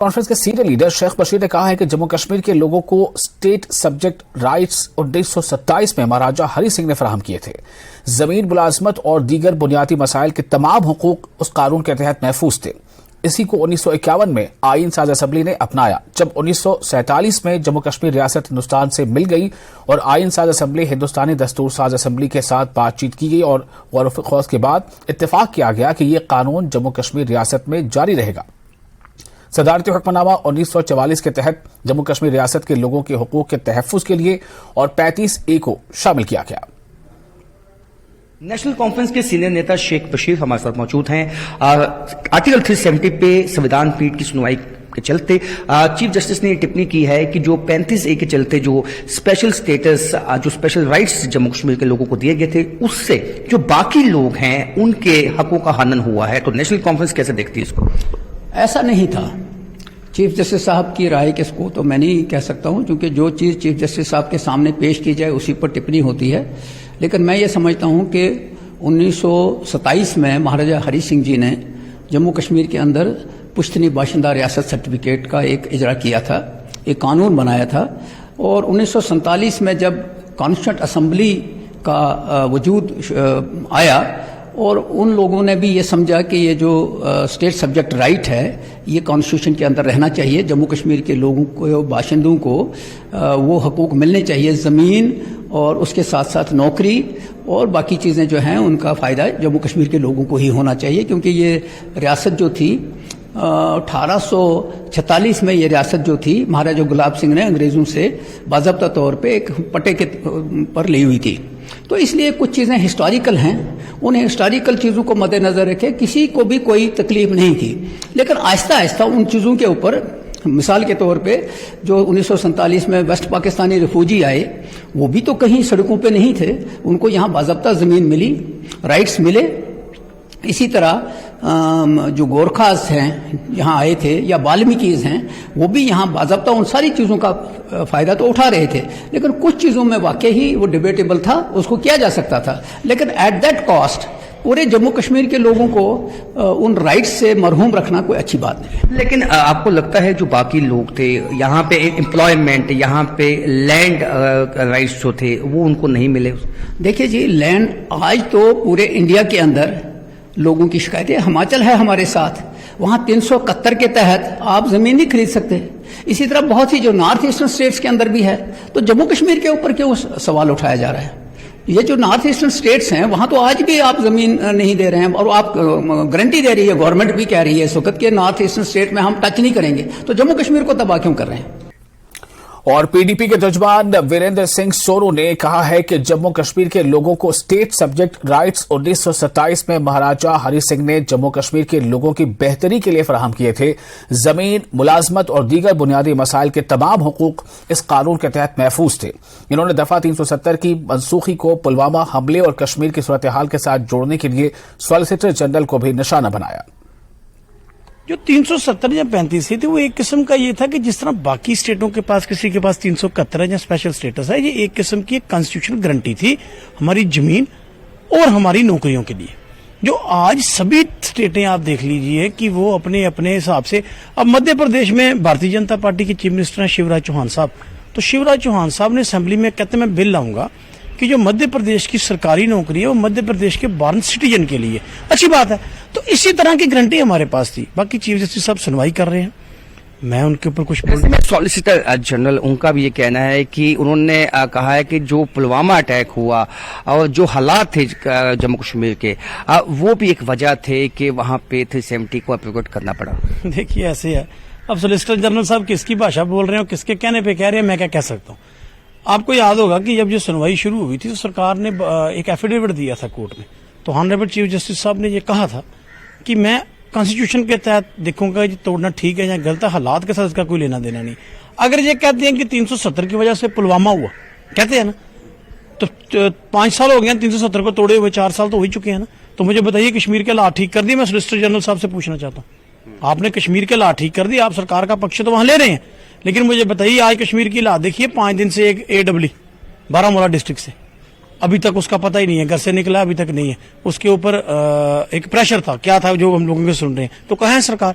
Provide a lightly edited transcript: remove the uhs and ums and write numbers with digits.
Conference کے senior leader شیخ بشیر نے کہا ہے کہ جموں کشمیر کے لوگوں کو اسٹیٹ سبجیکٹ رائٹس 1927 میں مہاراجہ ہری سنگھ نے فراہم کیے تھے۔ زمین، ملازمت اور دیگر بنیادی مسائل کے تمام حقوق اس قانون کے تحت محفوظ تھے۔ اسی کو 1951 میں آئین ساز اسمبلی نے اپنایا، جب 1947 میں جموں کشمیر ریاست ہندوستان سے مل گئی اور آئین ساز اسمبلی ہندوستانی دستور ساز اسمبلی کے ساتھ بات چیت کی گئی اور غور و خوض کے بعد اتفاق کیا گیا کہ یہ قانون جموں کشمیر ریاست میں جاری رہے گا۔ صدارتی حکم نامہ 1944 کے تحت جموں کشمیر ریاست کے لوگوں کے حقوق کے تحفظ کے لیے اور 35A کو شامل کیا گیا۔ نیشنل کانفرنس کے سینئر نیتا شیخ بشیر ہمارے ساتھ موجود ہیں۔ آرٹیکل 370 پہ سنویدھان پیٹھ کی سنوائی کے چلتے چیف جسٹس نے یہ ٹپنی کی ہے کہ جو 35A کے چلتے جو اسپیشل سٹیٹس، جو اسپیشل رائٹس جموں کشمیر کے لوگوں کو دیے گئے تھے، اس سے جو باقی لوگ ہیں ان کے حقوق کا ہنن ہوا ہے۔ تو نیشنل کانفرنس کیسے دیکھتی ہے اس کو؟ ایسا نہیں تھا۔ چیف جسٹس صاحب کی رائے کے کو تو میں نہیں کہہ سکتا ہوں، کیونکہ جو چیز چیف جسٹس صاحب کے سامنے پیش کی جائے اسی پر ٹپنی ہوتی ہے، لیکن میں یہ سمجھتا ہوں کہ 1927 میں مہاراجہ ہری سنگھ جی نے جموں کشمیر کے اندر پشتنی باشندہ ریاست سرٹیفکیٹ کا ایک اجرا کیا تھا، ایک قانون بنایا تھا، اور 1947 میں جب کانسٹیٹیوشنٹ اسمبلی کا وجود آیا اور ان لوگوں نے بھی یہ سمجھا کہ یہ جو اسٹیٹ سبجیکٹ رائٹ ہے یہ کانسٹیٹیوشن کے اندر رہنا چاہیے، جموں کشمیر کے لوگوں کو، باشندوں کو وہ حقوق ملنے چاہیے، زمین اور اس کے ساتھ ساتھ نوکری اور باقی چیزیں جو ہیں ان کا فائدہ جموں کشمیر کے لوگوں کو ہی ہونا چاہیے، کیونکہ یہ ریاست جو تھی 1846 میں یہ ریاست جو تھی مہاراجہ گلاب سنگھ نے انگریزوں سے باضابطہ طور پہ ایک پٹے کے پر لی ہوئی تھی۔ تو اس لیے کچھ چیزیں ہسٹوریکل ہیں، انہیں ہسٹوریکل چیزوں کو مد نظر رکھے کسی کو بھی کوئی تکلیف نہیں تھی، لیکن آہستہ آہستہ ان چیزوں کے اوپر، مثال کے طور پہ جو 1947 میں ویسٹ پاکستانی ریفوجی آئے وہ بھی تو کہیں سڑکوں پہ نہیں تھے، ان کو یہاں باضابطہ زمین ملی، رائٹس ملے۔ اسی طرح جو گورکھاز ہیں یہاں آئے تھے یا بالمیکیز ہیں وہ بھی یہاں باضابطہ ان ساری چیزوں کا فائدہ تو اٹھا رہے تھے، لیکن کچھ چیزوں میں واقعی وہ ڈیبیٹیبل تھا، اس کو کیا جا سکتا تھا، لیکن ایٹ دیٹ کاسٹ پورے جموں کشمیر کے لوگوں کو ان رائٹس سے محروم رکھنا کوئی اچھی بات نہیں ہے۔ لیکن آپ کو لگتا ہے جو باقی لوگ تھے یہاں پہ امپلائمنٹ، یہاں پہ لینڈ رائٹس جو تھے وہ ان کو نہیں ملے؟ دیکھیے جی، لینڈ آج تو پورے انڈیا کے اندر لوگوں کی شکایتیں، ہماچل ہے ہمارے ساتھ، وہاں 371 کے تحت آپ زمین نہیں خرید سکتے۔ اسی طرح بہت سی جو نارتھ ایسٹرن اسٹیٹس کے اندر بھی ہے، تو جموں کشمیر کے اوپر کیوں سوال اٹھایا جا رہا ہے؟ یہ جو نارتھ ایسٹرن اسٹیٹس ہیں وہاں تو آج بھی آپ زمین نہیں دے رہے ہیں، اور آپ گارنٹی دے رہی ہے، گورنمنٹ بھی کہہ رہی ہے اس وقت کہ نارتھ ایسٹرن اسٹیٹ میں ہم ٹچ نہیں کریں گے، تو جموں کشمیر کو تباہ کیوں کر رہے ہیں؟ اور PDP کے ترجمان وریندر سنگھ سورو نے کہا ہے کہ جموں کشمیر کے لوگوں کو اسٹیٹ سبجیکٹ رائٹس 1927 میں مہاراجہ ہری سنگھ نے جموں کشمیر کے لوگوں کی بہتری کے لیے فراہم کیے تھے۔ زمین، ملازمت اور دیگر بنیادی مسائل کے تمام حقوق اس قانون کے تحت محفوظ تھے۔ انہوں نے دفعہ 370 کی منسوخی کو پلوامہ حملے اور کشمیر کی صورتحال کے ساتھ جوڑنے کے لیے سالیسیٹر جنرل کو بھی نشانہ بنایا۔ جو 370 یا 35 تھی وہ ایک قسم کا یہ تھا کہ جس طرح باقی اسٹیٹوں کے پاس کسی کے پاس 371 یا اسپیشل سٹیٹس ہے، یہ ایک قسم کی ایک کانسٹیٹیوشنل گارنٹی تھی ہماری زمین اور ہماری نوکریوں کے لیے، جو آج سبھی اسٹیٹیں آپ دیکھ لیجئے کہ وہ اپنے اپنے حساب سے۔ اب مدھیہ پردیش میں بھارتی جنتا پارٹی کے چیف منسٹر ہیں شیوراج چوہان صاحب، تو شیوراج چوہان صاحب نے اسمبلی میں کہتے ہیں میں بل لاؤں گا کہ جو مدھیہ پردیش کی سرکاری نوکری ہے وہ مدھیہ پردیش کے بارن سٹیزن کے لیے، اچھی بات ہے۔ تو اسی طرح کی گارنٹی ہمارے پاس تھی۔ باقی چیف جسٹس صاحب سنوائی کر رہے ہیں، میں ان کے اوپر کچھ سالیسیٹر جنرل ان کا بھی یہ کہنا ہے کہ انہوں نے کہا ہے کہ جو پلوامہ اٹیک ہوا اور جو حالات تھے جموں کشمیر کے، وہ بھی ایک وجہ تھے کہ وہاں پہ 370 کو اپلیکیٹ کرنا پڑا۔ دیکھیے ایسے ہے، اب سالیسیٹر جنرل صاحب کس کی بھاشا بول رہے ہیں اور کس کے کہنے پہ کہہ رہے ہیں، میں کیا کہہ سکتا ہوں۔ آپ کو یاد ہوگا کہ جب یہ سنوائی شروع ہوئی تھی تو سرکار نے ایک ایفیڈیوٹ دیا تھا کورٹ میں، تو آنریبل چیف جسٹس صاحب نے یہ کہا تھا کہ میں کانسٹیٹیوشن کے تحت دیکھوں گا یہ توڑنا ٹھیک ہے یا غلط ہے، حالات کے ساتھ اس کا کوئی لینا دینا نہیں۔ اگر یہ کہتے ہیں کہ 370 کی وجہ سے پلوامہ ہوا، کہتے ہیں نا، تو 5 سال ہو گئے ہیں 370 کو توڑے ہوئے، 4 سال تو ہو ہی چکے ہیں نا، تو مجھے بتائیے کشمیر کے حالات ٹھیک کر دیے؟ میں سالیسیٹر جنرل صاحب سے پوچھنا چاہتا ہوں، آپ نے کشمیر کے حالات ٹھیک کر دی، آپ سرکار کا پکش تو وہاں لے رہے ہیں، لیکن مجھے بتائیے آج کشمیر کی حالات دیکھیے، 5 دن سے ایک AW بارہمولہ ڈسٹرکٹ سے ابھی تک اس کا پتہ ہی نہیں ہے، گھر سے نکلا ابھی تک نہیں ہے، اس کے اوپر ایک پریشر تھا، کیا تھا جو ہم لوگوں کے سن رہے ہیں، تو کہاں ہے سرکار؟